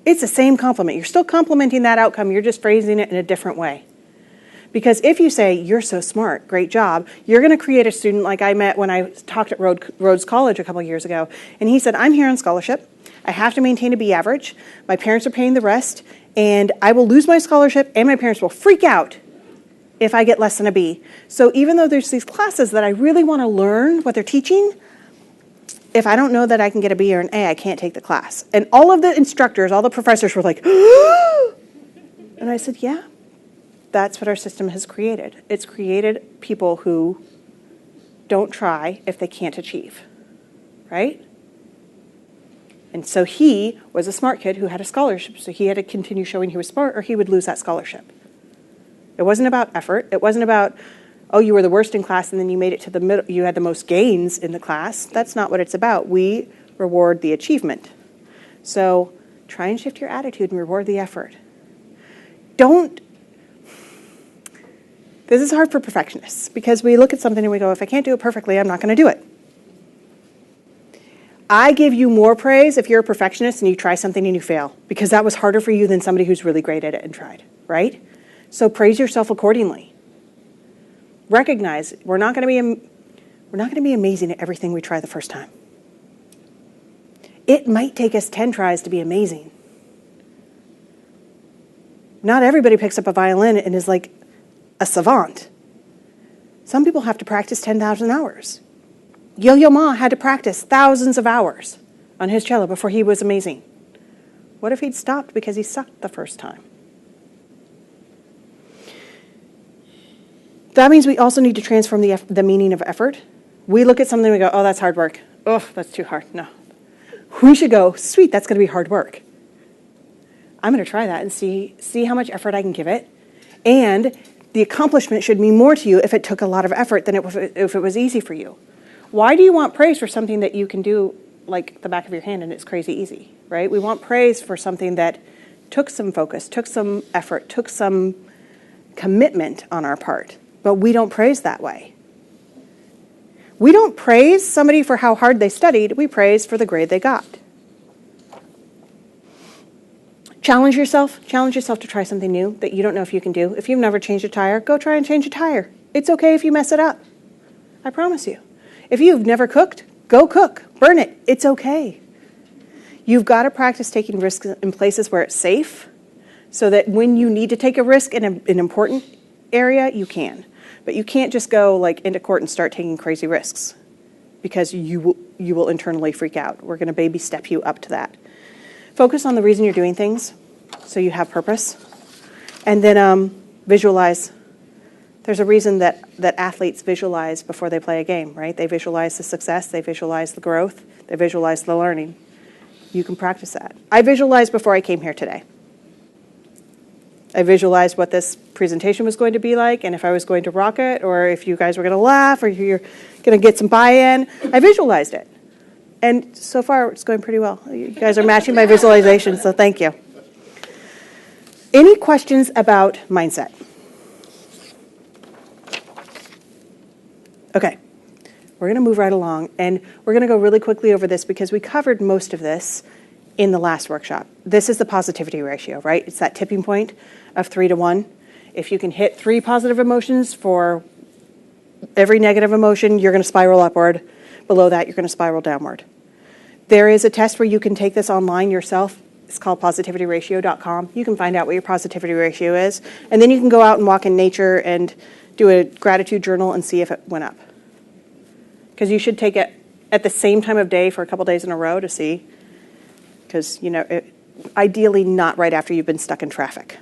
It's the same compliment. You're still complimenting that outcome. You're just phrasing it in a different way. Because if you say, you're so smart, great job, you're going to create a student like I met when I talked at Rhodes College a couple of years ago. And he said, I'm here on scholarship. I have to maintain a B average. My parents are paying the rest. And I will lose my scholarship and my parents will freak out if I get less than a B. So even though there's these classes that I really want to learn what they're teaching, if I don't know that I can get a B or an A, I can't take the class. And all of the instructors, all the professors were like, and I said, yeah. That's what our system has created. It's created people who don't try if they can't achieve, right? And so he was a smart kid who had a scholarship, so he had to continue showing he was smart or he would lose that scholarship. It wasn't about effort. It wasn't about, oh, you were the worst in class and then you made it to the middle, you had the most gains in the class. That's not what it's about. We reward the achievement. So try and shift your attitude and reward the effort. This is hard for perfectionists because we look at something and we go, if I can't do it perfectly, I'm not going to do it. I give you more praise if you're a perfectionist and you try something and you fail, because that was harder for you than somebody who's really great at it and tried, right? So praise yourself accordingly. Recognize we're not going to be amazing at everything we try the first time. It might take us 10 tries to be amazing. Not everybody picks up a violin and is like a savant. Some people have to practice 10,000 hours. Yo-Yo Ma had to practice thousands of hours on his cello before he was amazing. What if he'd stopped because he sucked the first time? That means we also need to transform the meaning of effort. We look at something and we go, oh, that's hard work. Oh, that's too hard. No. We should go, sweet, that's going to be hard work. I'm going to try that and see how much effort I can give it. And the accomplishment should mean more to you if it took a lot of effort than if it was easy for you. Why do you want praise for something that you can do like the back of your hand and it's crazy easy, right? We want praise for something that took some focus, took some effort, took some commitment on our part. But we don't praise that way. We don't praise somebody for how hard they studied. We praise for the grade they got. Challenge yourself to try something new that you don't know if you can do. If you've never changed a tire, go try and change a tire. It's okay if you mess it up. I promise you. If you've never cooked, go cook. Burn it. It's okay. You've got to practice taking risks in places where it's safe so that when you need to take a risk in an important area, you can. But you can't just go like into court and start taking crazy risks because you will internally freak out. We're going to baby step you up to that. Focus on the reason you're doing things so you have purpose. And then visualize. There's a reason that athletes visualize before they play a game, right? They visualize the success, they visualize the growth, they visualize the learning. You can practice that. I visualized before I came here today. I visualized what this presentation was going to be like and if I was going to rock it or if you guys were going to laugh or if you're going to get some buy-in. I visualized it. And so far, it's going pretty well. You guys are matching my visualization, so thank you. Any questions about mindset? Okay, we're going to move right along, and we're going to go really quickly over this because we covered most of this in the last workshop. This is the positivity ratio, right? It's that tipping point of 3 to 1. If you can hit 3 positive emotions for every negative emotion, you're going to spiral upward. Below that, you're going to spiral downward. There is a test where you can take this online yourself. It's called positivityratio.com. You can find out what your positivity ratio is, and then you can go out and walk in nature and do a gratitude journal and see if it went up. Because you should take it at the same time of day for a couple days in a row to see. Because, ideally not right after you've been stuck in traffic.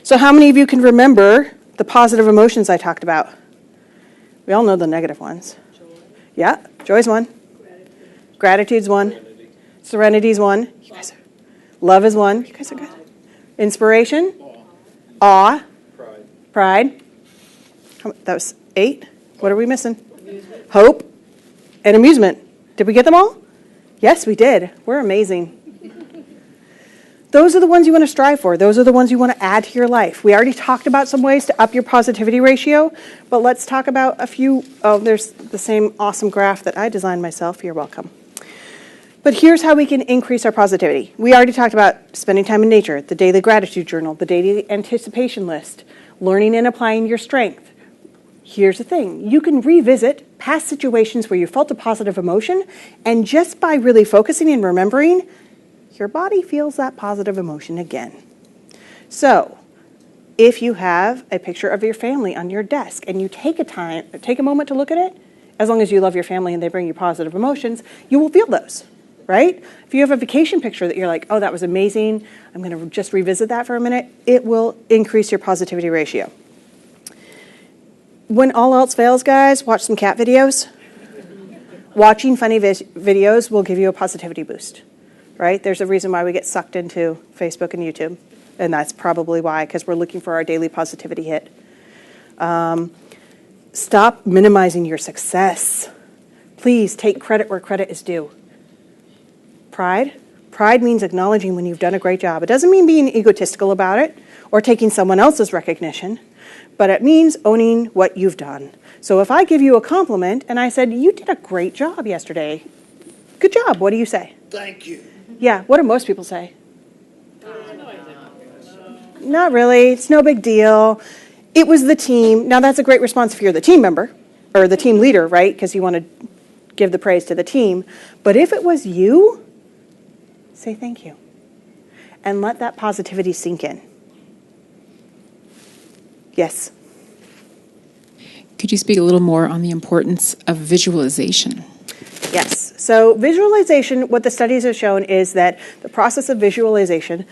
So how many of you can remember the positive emotions I talked about? We all know the negative ones. Joy. Yeah, joy's one. Gratitude's one. Serenity's one. You guys are. Love is one. You guys are good. Inspiration. Awe. Pride. That was 8. What are we missing? Amusement. Hope and amusement. Did we get them all? Yes, we did. We're amazing. Those are the ones you want to strive for. Those are the ones you want to add to your life. We already talked about some ways to up your positivity ratio, but let's talk about a few. Oh, there's the same awesome graph that I designed myself. You're welcome. But here's how we can increase our positivity. We already talked about spending time in nature, the daily gratitude journal, the daily anticipation list, learning and applying your strength. Here's the thing. You can revisit past situations where you felt a positive emotion, and just by really focusing and remembering, your body feels that positive emotion again. So, if you have a picture of your family on your desk and you take a moment to look at it, as long as you love your family and they bring you positive emotions, you will feel those, right? If you have a vacation picture that you're like, oh, that was amazing, I'm going to just revisit that for a minute, it will increase your positivity ratio. When all else fails, guys, watch some cat videos. Watching funny videos will give you a positivity boost, right? There's a reason why we get sucked into Facebook and YouTube. And that's probably why, because we're looking for our daily positivity hit. Stop minimizing your success. Please take credit where credit is due. Pride. Pride means acknowledging when you've done a great job. It doesn't mean being egotistical about it or taking someone else's recognition, but it means owning what you've done. So if I give you a compliment and I said, you did a great job yesterday, good job, what do you say? Thank you. Yeah, what do most people say? Not really, it's no big deal. It was the team. Now that's a great response if you're the team member or the team leader, right? Because you want to give the praise to the team. But if it was you, say thank you. And let that positivity sink in. Yes? Could you speak a little more on the importance of visualization? Yes. So visualization, what the studies have shown is that the process of visualization,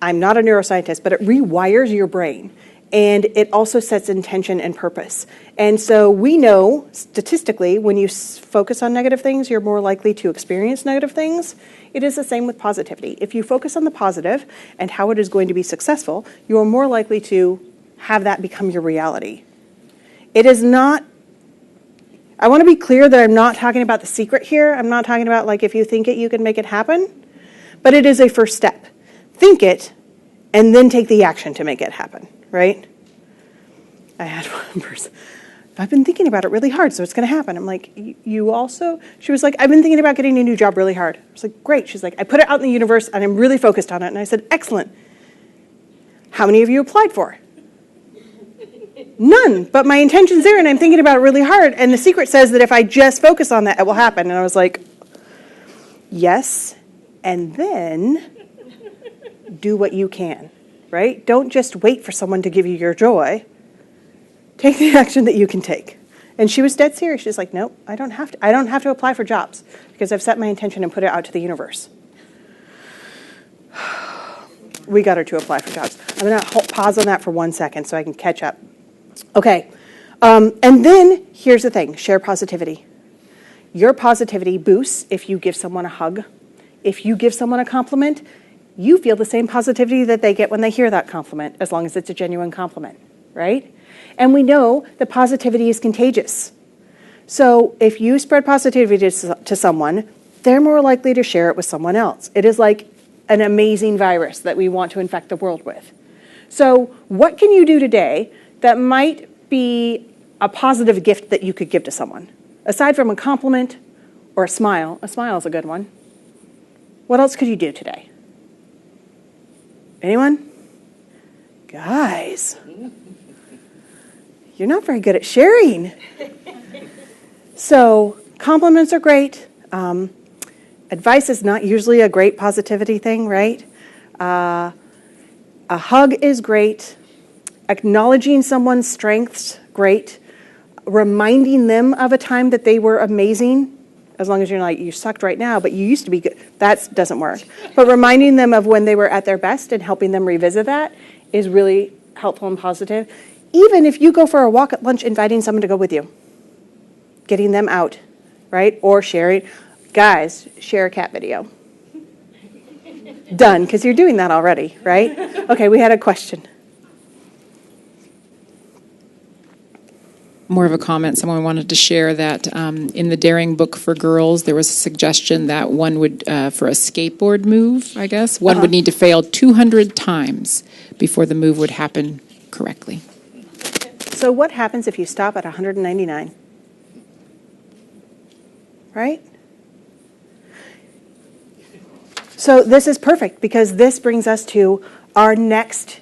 I'm not a neuroscientist, but it rewires your brain. And it also sets intention and purpose. And so we know, statistically, when you focus on negative things, you're more likely to experience negative things. It is the same with positivity. If you focus on the positive and how it is going to be successful, you are more likely to have that become your reality. It is not, I want to be clear that I'm not talking about the secret here. I'm not talking about like if you think it, you can make it happen. But it is a first step. Think it, and then take the action to make it happen. Right? I had one person, I've been thinking about it really hard, so it's going to happen. I'm like, you also? She was like, I've been thinking about getting a new job really hard. I was like, great. She's like, I put it out in the universe, and I'm really focused on it. And I said, excellent. How many of you applied for? None, but my intention's there, and I'm thinking about it really hard. And the secret says that if I just focus on that, it will happen. And I was like, yes, and then do what you can. Right? Don't just wait for someone to give you your joy. Take the action that you can take. And she was dead serious. She's like, nope, I don't have to apply for jobs because I've set my intention and put it out to the universe. We got her to apply for jobs. I'm going to pause on that for 1 second so I can catch up. Okay. And then here's the thing. Share positivity. Your positivity boosts if you give someone a hug. If you give someone a compliment, you feel the same positivity that they get when they hear that compliment, as long as it's a genuine compliment, right? And we know that positivity is contagious. So if you spread positivity to someone, they're more likely to share it with someone else. It is like an amazing virus that we want to infect the world with. So what can you do today that might be a positive gift that you could give to someone? Aside from a compliment or a smile is a good one. What else could you do today? Anyone? Guys, you're not very good at sharing. So compliments are great. Advice is not usually a great positivity thing, right? A hug is great. Acknowledging someone's strengths, great. Reminding them of a time that they were amazing, as long as you're like, you sucked right now, but you used to be good. That doesn't work. But reminding them of when they were at their best and helping them revisit that is really helpful and positive. Even if you go for a walk at lunch, inviting someone to go with you. Getting them out, right? Or sharing. Guys, share a cat video. Done, because you're doing that already, right? Okay, we had a question. More of a comment. Someone wanted to share that in the Daring book for girls, there was a suggestion that one would, for a skateboard move, I guess, one would need to fail 200 times before the move would happen correctly. So what happens if you stop at 199? Right? So this is perfect because this brings us to our next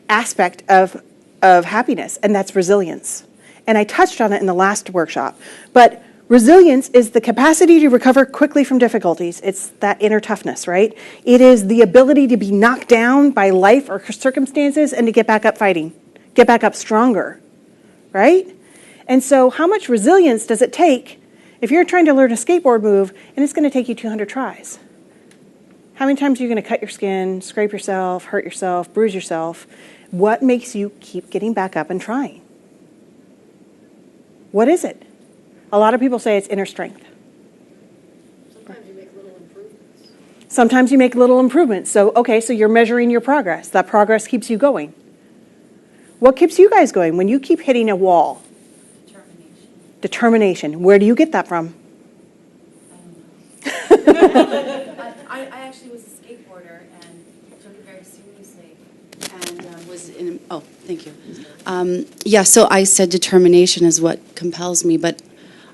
aspect of happiness, and that's resilience. And I touched on it in the last workshop. But resilience is the capacity to recover quickly from difficulties. It's that inner toughness, right? It is the ability to be knocked down by life or circumstances and to get back up fighting, get back up stronger, right? And so how much resilience does it take if you're trying to learn a skateboard move and it's going to take you 200 tries? How many times are you going to cut your skin, scrape yourself, hurt yourself, bruise yourself? What makes you keep getting back up and trying? What is it? A lot of people say it's inner strength. Sometimes you make little improvements. Sometimes you make little improvements. So, okay, so you're measuring your progress. That progress keeps you going. What keeps you guys going when you keep hitting a wall? Determination. Where do you get that from? I actually was a skateboarder and took it very seriously and was in, oh, thank you. Yeah, so I said determination is what compels me, but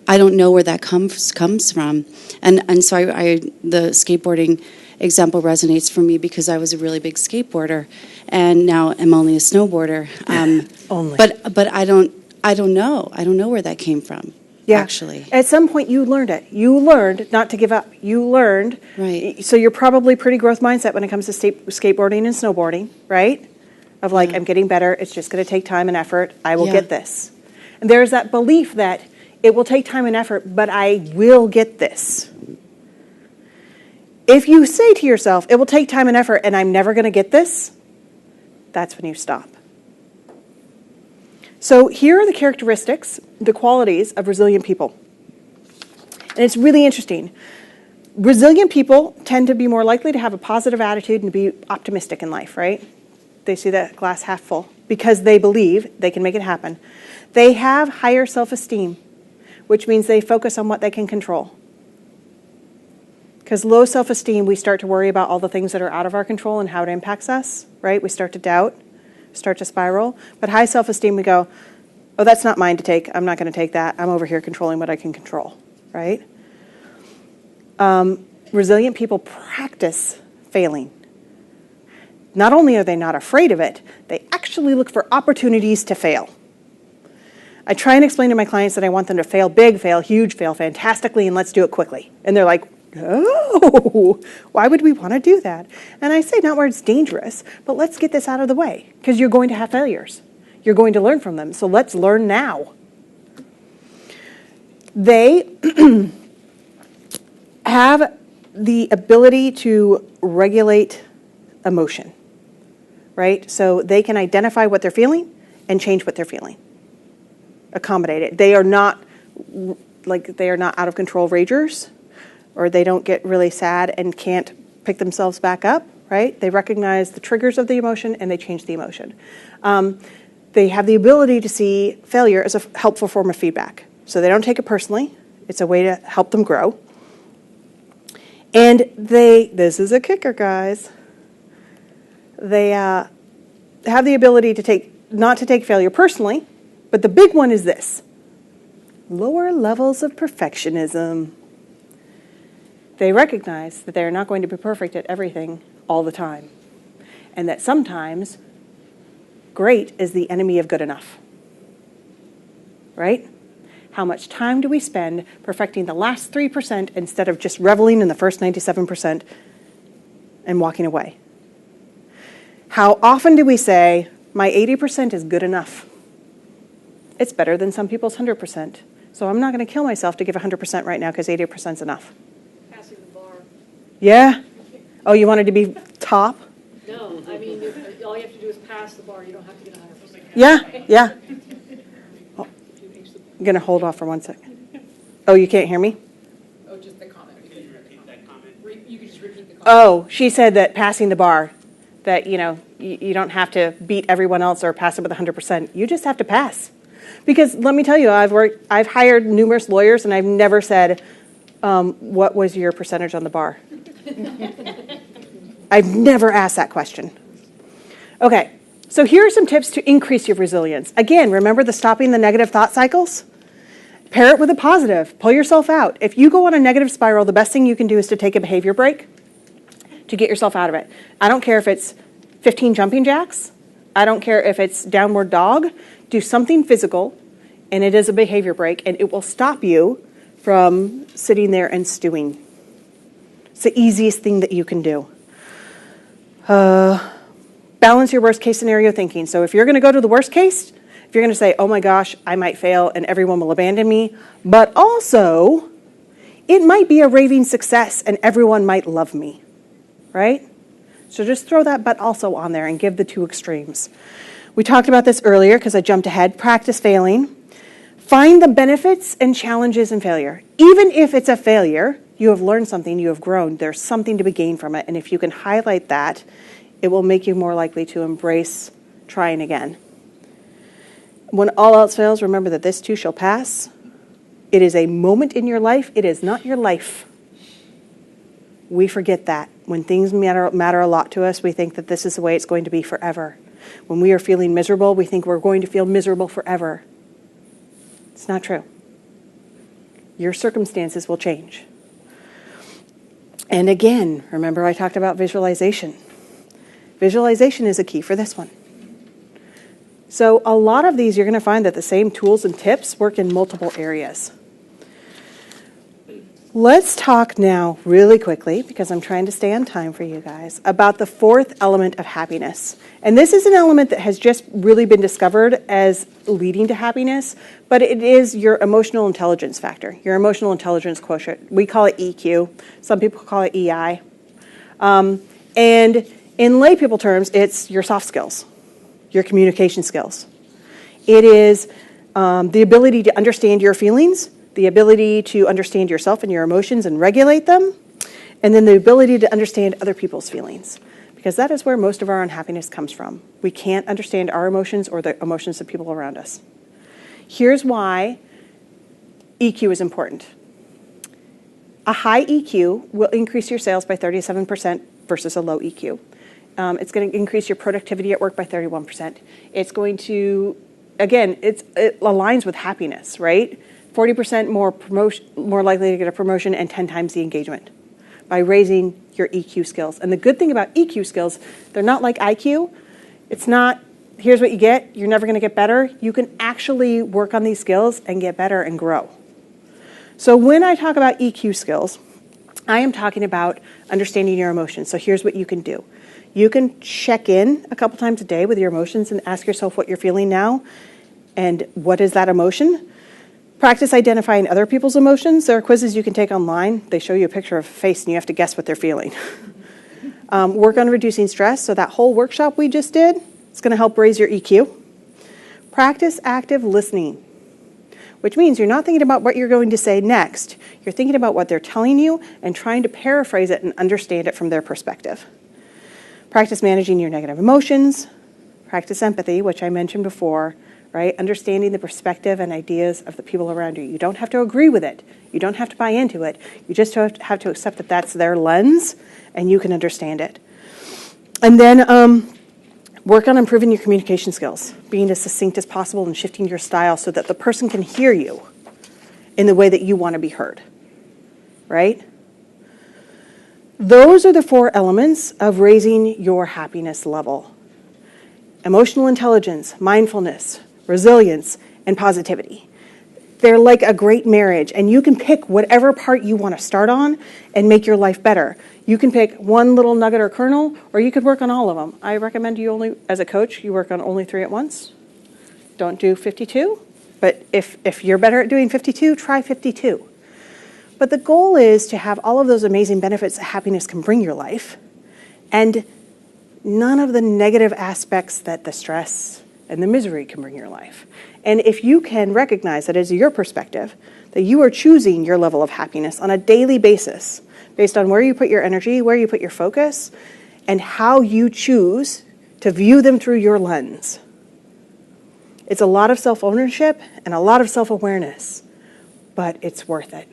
I don't know where that comes from. And so the skateboarding example resonates for me because I was a really big skateboarder and now I'm only a snowboarder. Only. But I don't know. I don't know where that came from. Yeah. Actually. At some point you learned it. You learned not to give up. You learned. Right. So you're probably pretty growth mindset when it comes to skateboarding and snowboarding, right? Of like, I'm getting better. It's just going to take time and effort. I will get this. And there's that belief that it will take time and effort, but I will get this. If you say to yourself, it will take time and effort and I'm never going to get this, that's when you stop. So here are the characteristics, the qualities of resilient people. And it's really interesting. Resilient people tend to be more likely to have a positive attitude and be optimistic in life, right? They see that glass half full because they believe they can make it happen. They have higher self-esteem, which means they focus on what they can control. Because low self-esteem, we start to worry about all the things that are out of our control and how it impacts us, right? We start to doubt, start to spiral. But high self-esteem, we go, oh, that's not mine to take. I'm not going to take that. I'm over here controlling what I can control, right? Resilient people practice failing. Not only are they not afraid of it, they actually look for opportunities to fail. I try and explain to my clients that I want them to fail big, fail huge, fail fantastically, and let's do it quickly. And they're like, oh, why would we want to do that? And I say, not where it's dangerous, but let's get this out of the way, because you're going to have failures. You're going to learn from them, so let's learn now. They have the ability to regulate emotion, right? So they can identify what they're feeling and change what they're feeling. Accommodate it. They are not out of control ragers, or they don't get really sad and can't pick themselves back up, right? They recognize the triggers of the emotion and they change the emotion. They have the ability to see failure as a helpful form of feedback. So they don't take it personally. It's a way to help them grow. And this is a kicker, guys. They have the ability to not to take failure personally, but the big one is this: lower levels of perfectionism. They recognize that they are not going to be perfect at everything all the time, and that sometimes great is the enemy of good enough, right? How much time do we spend perfecting the last 3% instead of just reveling in the first 97% and walking away? How often do we say, my 80% is good enough? It's better than some people's 100%. So I'm not going to kill myself to give 100% right now because 80% is enough. Passing the bar. Yeah? Oh, you wanted to be top? No, I mean, all you have to do is pass the bar. You don't have to get 100%. Yeah. Oh, I'm going to hold off for 1 second. Oh, you can't hear me? Oh, just the comment. Could you repeat that comment? You could just repeat the comment. Oh, she said that passing the bar, that, you don't have to beat everyone else or pass it with 100%. You just have to pass. Because let me tell you, I've hired numerous lawyers and I've never said, what was your percentage on the bar? I've never asked that question. Okay, so here are some tips to increase your resilience. Again, remember the stopping the negative thought cycles? Pair it with a positive. Pull yourself out. If you go on a negative spiral, the best thing you can do is to take a behavior break to get yourself out of it. I don't care if it's 15 jumping jacks. I don't care if it's downward dog. Do something physical, and it is a behavior break, and it will stop you from sitting there and stewing. It's the easiest thing that you can do. Balance your worst case scenario thinking. So if you're going to go to the worst case, if you're going to say, oh my gosh, I might fail and everyone will abandon me, but also it might be a raving success and everyone might love me, right? So just throw that but also on there and give the two extremes. We talked about this earlier because I jumped ahead. Practice failing. Find the benefits and challenges in failure. Even if it's a failure, You have learned something, you have grown. There's something to be gained from it. And if you can highlight that, it will make you more likely to embrace trying again. When all else fails, remember that this too shall pass. It is a moment in your life. It is not your life. We forget that. When things matter a lot to us, we think that this is the way it's going to be forever. When we are feeling miserable, we think we're going to feel miserable forever. It's not true. Your circumstances will change. And again, remember I talked about visualization. Visualization is a key for this one. So a lot of these, you're going to find that the same tools and tips work in multiple areas. Let's talk now really quickly, because I'm trying to stay on time for you guys, about the fourth element of happiness. And this is an element that has just really been discovered as leading to happiness, but it is your emotional intelligence factor, your emotional intelligence quotient. We call it EQ. Some people call it EI. And in lay people terms, it's your soft skills, your communication skills. It is the ability to understand your feelings, the ability to understand yourself and your emotions and regulate them, and then the ability to understand other people's feelings, because that is where most of our unhappiness comes from. We can't understand our emotions or the emotions of people around us. Here's why EQ is important. A high EQ will increase your sales by 37% versus a low EQ. It's going to increase your productivity at work by 31%. It's going to, again, it aligns with happiness, right? 40% more likely to get a promotion and 10 times the engagement by raising your EQ skills. And the good thing about EQ skills, they're not like IQ. It's not, here's what you get, you're never going to get better. You can actually work on these skills and get better and grow. So when I talk about EQ skills, I am talking about understanding your emotions. So here's what you can do. You can check in a couple times a day with your emotions and ask yourself what you're feeling now and what is that emotion. Practice identifying other people's emotions. There are quizzes you can take online. They show you a picture of a face and you have to guess what they're feeling. Work on reducing stress. So that whole workshop we just did, it's going to help raise your EQ. Practice active listening, which means you're not thinking about what you're going to say next. You're thinking about what they're telling you and trying to paraphrase it and understand it from their perspective. Practice managing your negative emotions. Practice empathy, which I mentioned before. Right? Understanding the perspective and ideas of the people around you. You don't have to agree with it. You don't have to buy into it. You just have to accept that that's their lens and you can understand it. And then work on improving your communication skills, being as succinct as possible and shifting your style so that the person can hear you in the way that you want to be heard. Right? Those are the four elements of raising your happiness level. Emotional intelligence, mindfulness, resilience, and positivity. They're like a great marriage, and you can pick whatever part you want to start on and make your life better. You can pick one little nugget or kernel, or you could work on all of them. I recommend you only, as a coach, you work on only 3 at once. Don't do 52, but if you're better at doing 52, try 52. But the goal is to have all of those amazing benefits that happiness can bring your life, and none of the negative aspects that the stress and the misery can bring your life. And if you can recognize that as your perspective, that you are choosing your level of happiness on a daily basis, based on where you put your energy, where you put your focus, and how you choose to view them through your lens. It's a lot of self-ownership and a lot of self-awareness, but it's worth it.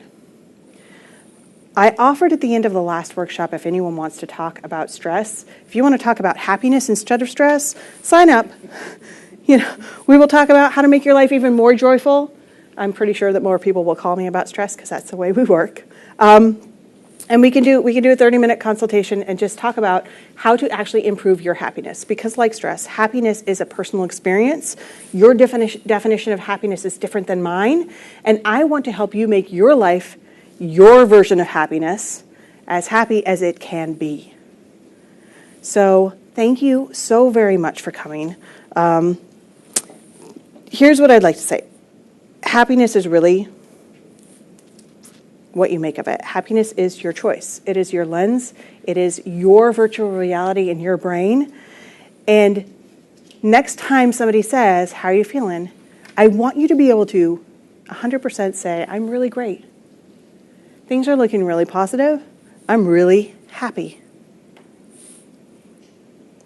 I offered at the end of the last workshop, if anyone wants to talk about stress, if you want to talk about happiness instead of stress, sign up. We will talk about how to make your life even more joyful. I'm pretty sure that more people will call me about stress because that's the way we work. And we can do a 30-minute consultation and just talk about how to actually improve your happiness. Because like stress, happiness is a personal experience. Your definition of happiness is different than mine. And I want to help you make your life, your version of happiness, as happy as it can be. So thank you so very much for coming. Here's what I'd like to say. Happiness is really what you make of it. Happiness is your choice. It is your lens. It is your virtual reality in your brain. And next time somebody says, how are you feeling? I want you to be able to 100% say, I'm really great. Things are looking really positive. I'm really happy.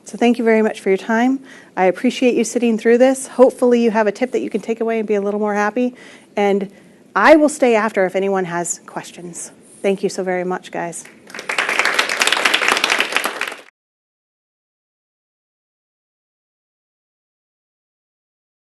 So thank you very much for your time. I appreciate you sitting through this. Hopefully you have a tip that you can take away and be a little more happy. And I will stay after if anyone has questions. Thank you so very much, guys.